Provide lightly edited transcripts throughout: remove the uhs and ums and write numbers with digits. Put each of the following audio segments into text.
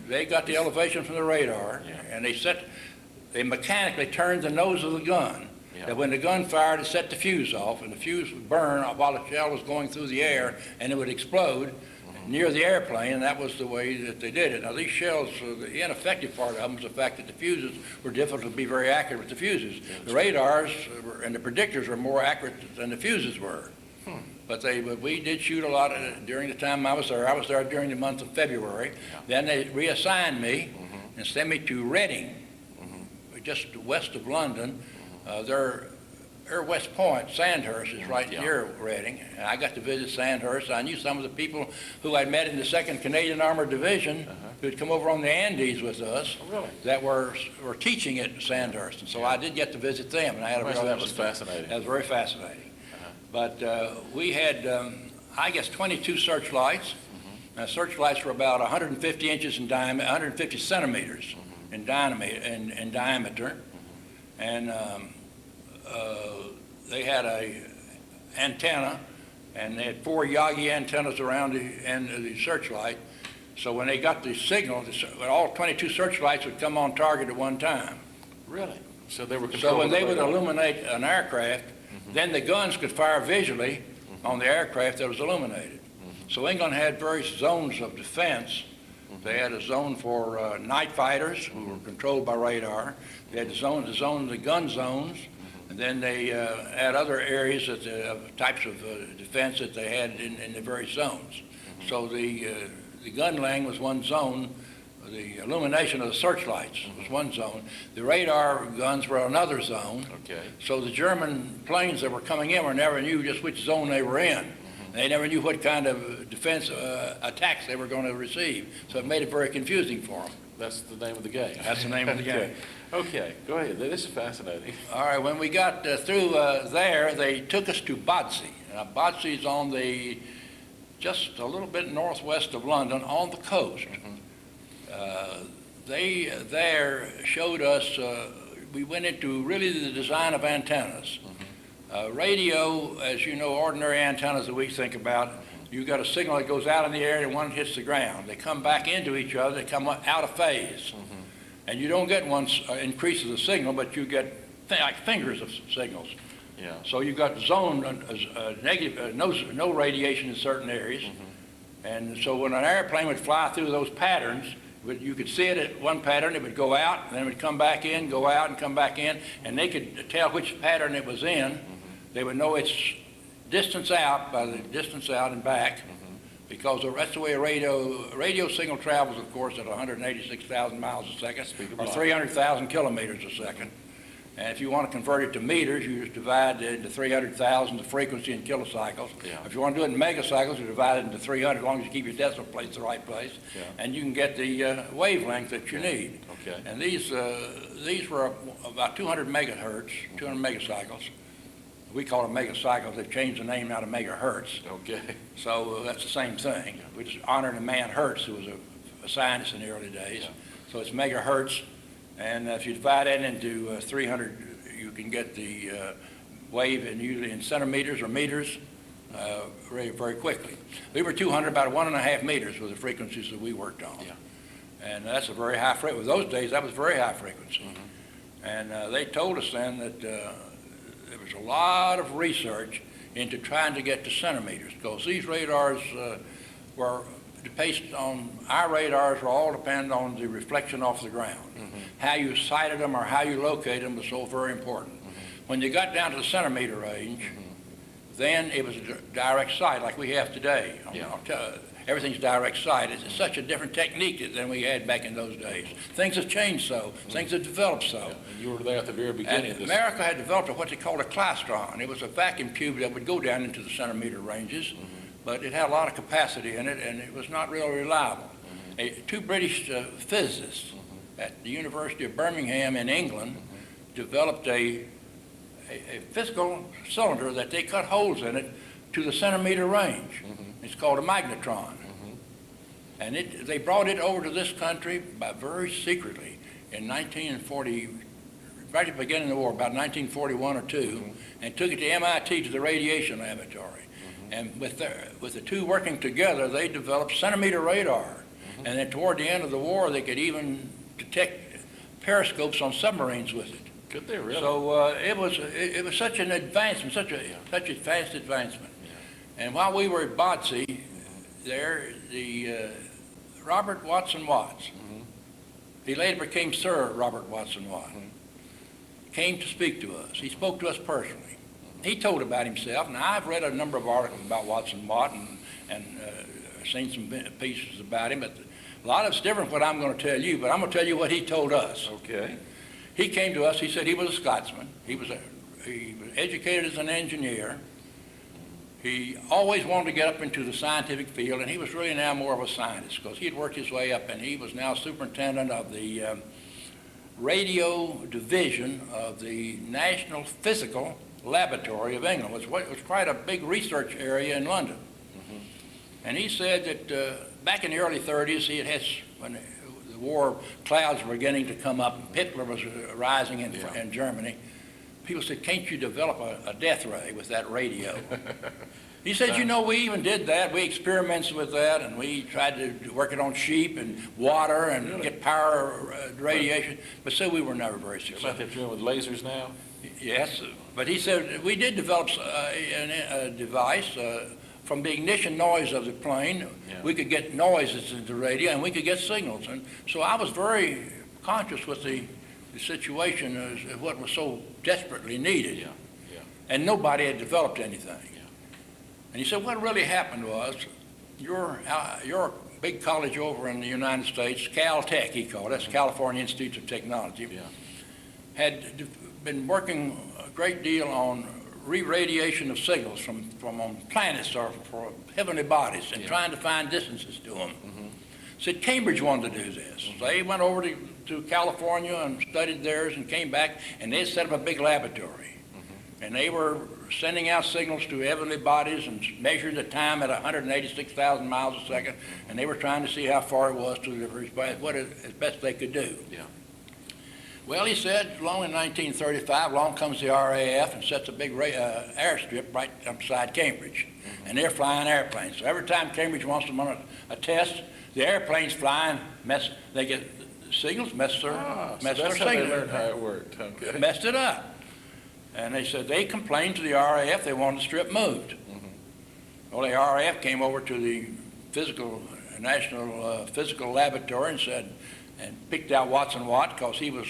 They got the elevation from the radar, and they mechanically turned the nose of the gun. That when the gun fired, it set the fuse off, and the fuse would burn while the shell was going through the air, and it would explode near the airplane, and that was the way that they did it. Now, these shells, the ineffective part of them was the fact that the fuses were difficult to be very accurate with the fuses. The radars and the predictors were more accurate than the fuses were. But we did shoot a lot during the time I was there. I was there during the month of February. Then they reassigned me and sent me to Reading, just west of London. Their West Point, Sandhurst, is right near Reading. And I got to visit Sandhurst. I knew some of the people who I'd met in the 2nd Canadian Armored Division who'd come over on the Andes with us that were teaching at Sandhurst. And so I did get to visit them. And I had that was fascinating. That was very fascinating. But we had, I guess, 22 searchlights. Searchlights were about 150 inches in diameter, 150 centimeters in diameter. And they had a antenna, and they had 4 Yagi antennas around the end of the searchlight. So when they got the signal, all 22 searchlights would come on target at one time. Really? So they were So when they would illuminate an aircraft, then the guns could fire visually on the aircraft that was illuminated. So England had various zones of defense. They had a zone for night fighters who were controlled by radar. They had the gun zones, and then they had other areas types of defense that they had in the various zones. So the gun laying was one zone. The illumination of the searchlights was one zone. The radar guns were another zone. So the German planes that were coming in never knew just which zone they were in. They never knew what kind of defense attacks they were going to receive. So it made it very confusing for them. That's the name of the game. That's the name of the game. Okay, go ahead. This is fascinating. All right, when we got through there, they took us to Bodsey. Now, Bodsey is on just a little bit northwest of London on the coast. They there showed us, we went into really the design of antennas. Radio, as you know, ordinary antennas that we think about, you got a signal that goes out in the air and one hits the ground. They come back into each other, they come out of phase. And you don't get one increases the signal, but you get like fingers of signals. So you've got zone negative, no radiation in certain areas. And so when an airplane would fly through those patterns, you could see it at one pattern, it would go out, and then it would come back in, go out, and come back in, and they could tell which pattern it was in. They would know its distance out by the distance out and back, because that's the way a radio signal travels, of course, at 186,000 miles a second, or 300,000 kilometers a second. And if you want to convert it to meters, you just divide it into 300,000, the frequency in kilocycles. If you want to do it in megacycles, you divide it into 300, as long as you keep your decimal place the right place, and you can get the wavelength that you need. And these were about 200 megahertz, 200 megacycles. We call them megacycles. They've changed the name now to megahertz. So that's the same thing. We just honored a man, Hertz, who was a scientist in the early days. So it's megahertz. And if you divide that into 300, you can get the wave usually in centimeters or meters very, very quickly. We were 200, about 1.5 meters were the frequencies that we worked on. And that's a very high frequency. Those days, that was very high frequency. And they told us then that there was a lot of research into trying to get to centimeters, because these radars were based on, our radars were all depend on the reflection off the ground. How you sighted them or how you located them was so very important. When you got down to the centimeter range, then it was a direct sight like we have today. Everything's direct sight. It's such a different technique than we had back in those days. Things have changed so. Things have developed so. And you were there at the very beginning of this. America had developed what they called a klystron. It was a vacuum tube that would go down into the centimeter ranges, but it had a lot of capacity in it, and it was not really reliable. Two British physicists at the University of Birmingham in England developed a physical cylinder that they cut holes in it to the centimeter range. It's called a magnetron. And they brought it over to this country very secretly in 1940, right at the beginning of the war, about 1941 or 2, and took it to MIT to the radiation laboratory. And with the two working together, they developed centimeter radar. And then toward the end of the war, they could even detect periscopes on submarines with it. Could they really? So it was such an advancement, such a fast advancement. Yeah. And while we were at Botsey, there, the Robert Watson Watts, he later became Sir Robert Watson Watts, came to speak to us. He spoke to us personally. He told about himself. Now, I've read a number of articles about Watson Watt and seen some pieces about him, but a lot of it's different what I'm going to tell you, but I'm going to tell you what he told us. Okay. He came to us, he said he was a Scotsman. He was educated as an engineer. He always wanted to get up into the scientific field, and he was really now more of a scientist because he had worked his way up, and he was now superintendent of the radio division of the National Physical Laboratory of England. It was quite a big research area in London. And he said that back in the early 30s, when the war clouds were beginning to come up, and Hitler was rising in Germany, people said, can't you develop a death ray with that radio? He said, you know, we even did that. We experimented with that, and we tried to work it on sheep and water and get power radiation, but so we were never very Like successful. they're doing with lasers now? Yes, but he said, we did develop a device from the ignition noise of the plane. We could get noises into the radio, and we could get signals. And so I was very conscious with the situation as what was so desperately needed. Yeah. And nobody had developed anything. And he said, what really happened was your big college over in the United States, Caltech, he called it, that's California Institute of Technology, had been working a great deal on re-radiation of signals from on planets or for heavenly bodies and trying to find distances to them. Said Cambridge wanted to do this. So they went over to California and studied theirs and came back, and they set up a big laboratory. And they were sending out signals to heavenly bodies and measured the time at 186,000 miles a second, and they were trying to see how far it was to as best they could do. Well, he said, along in 1935, along comes the RAF and sets a big airstrip right beside Cambridge, and they're flying airplanes. So every time Cambridge wants to run a test, the airplanes flying, they get signals, mess their That's how they signal. learned how it worked. Okay. Messed it up. And they said they complained to the RAF they wanted the strip moved. Well, the RAF came over to the National Physical Laboratory and picked out Watson Watt because he was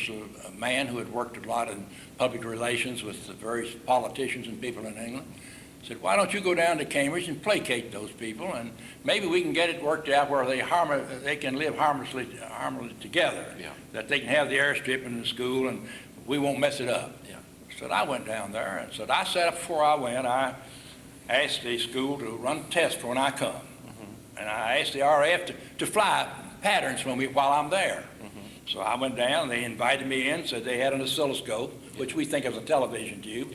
a man who had worked a lot in public relations with the various politicians and people in England. Said, why don't you go down to Cambridge and placate those people, and maybe we can get it worked out where they can live harmlessly together, that they can have the airstrip in the school and we won't mess it up. So I went down there and said, I set up before I went, I asked the school to run tests for when I come. And I asked the RAF to fly patterns while I'm there. So I went down, they invited me in, said they had an oscilloscope, which we think is a television tube,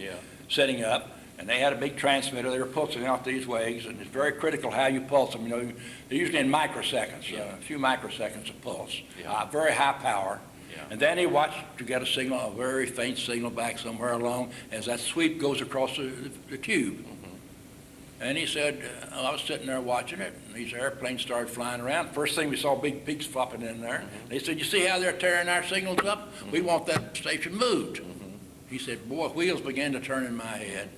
setting up, and they had a big transmitter. They were pulsing out these waves, and it's very critical how you pulse them. You know, they're usually in microseconds, a few microseconds of pulse, very high power. And then he watched to get a signal, a very faint signal back somewhere along as that sweep goes across the tube. And he said, I was sitting there watching it, and these airplanes started flying around. First thing we saw big peaks flopping in there. They said, you see how they're tearing our signals up? We want that station moved. He said, boy, wheels began to turn in my head.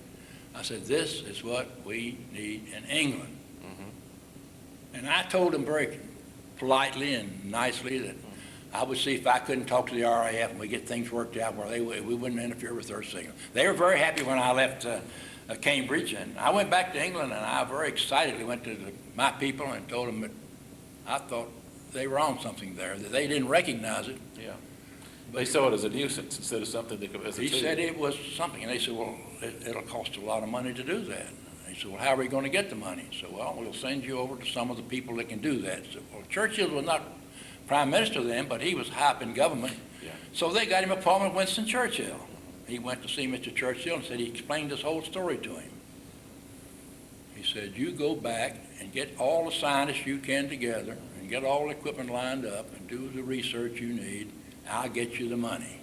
I said, this is what we need in England. And I told him very politely and nicely that I would see if I couldn't talk to the RAF and we get things worked out where we wouldn't interfere with their signal. They were very happy when I left Cambridge, and I went back to England, and I very excitedly went to my people and told them that I thought they were on something there, that they didn't recognize it. They saw it as a nuisance instead of something that could, as a He tool. said it was something, and they said, well, it'll cost a lot of money to do that. He said, well, how are we going to get the money? He said, well, we'll send you over to some of the people that can do that. He said, well, Churchill was not prime minister then, but he was high up in government. So they got him an appointment with Winston Churchill. He went to see Mr. Churchill and said he explained this whole story to him. He said, you go back and get all the scientists you can together and get all the equipment lined up and do the research you need. I'll get you the money.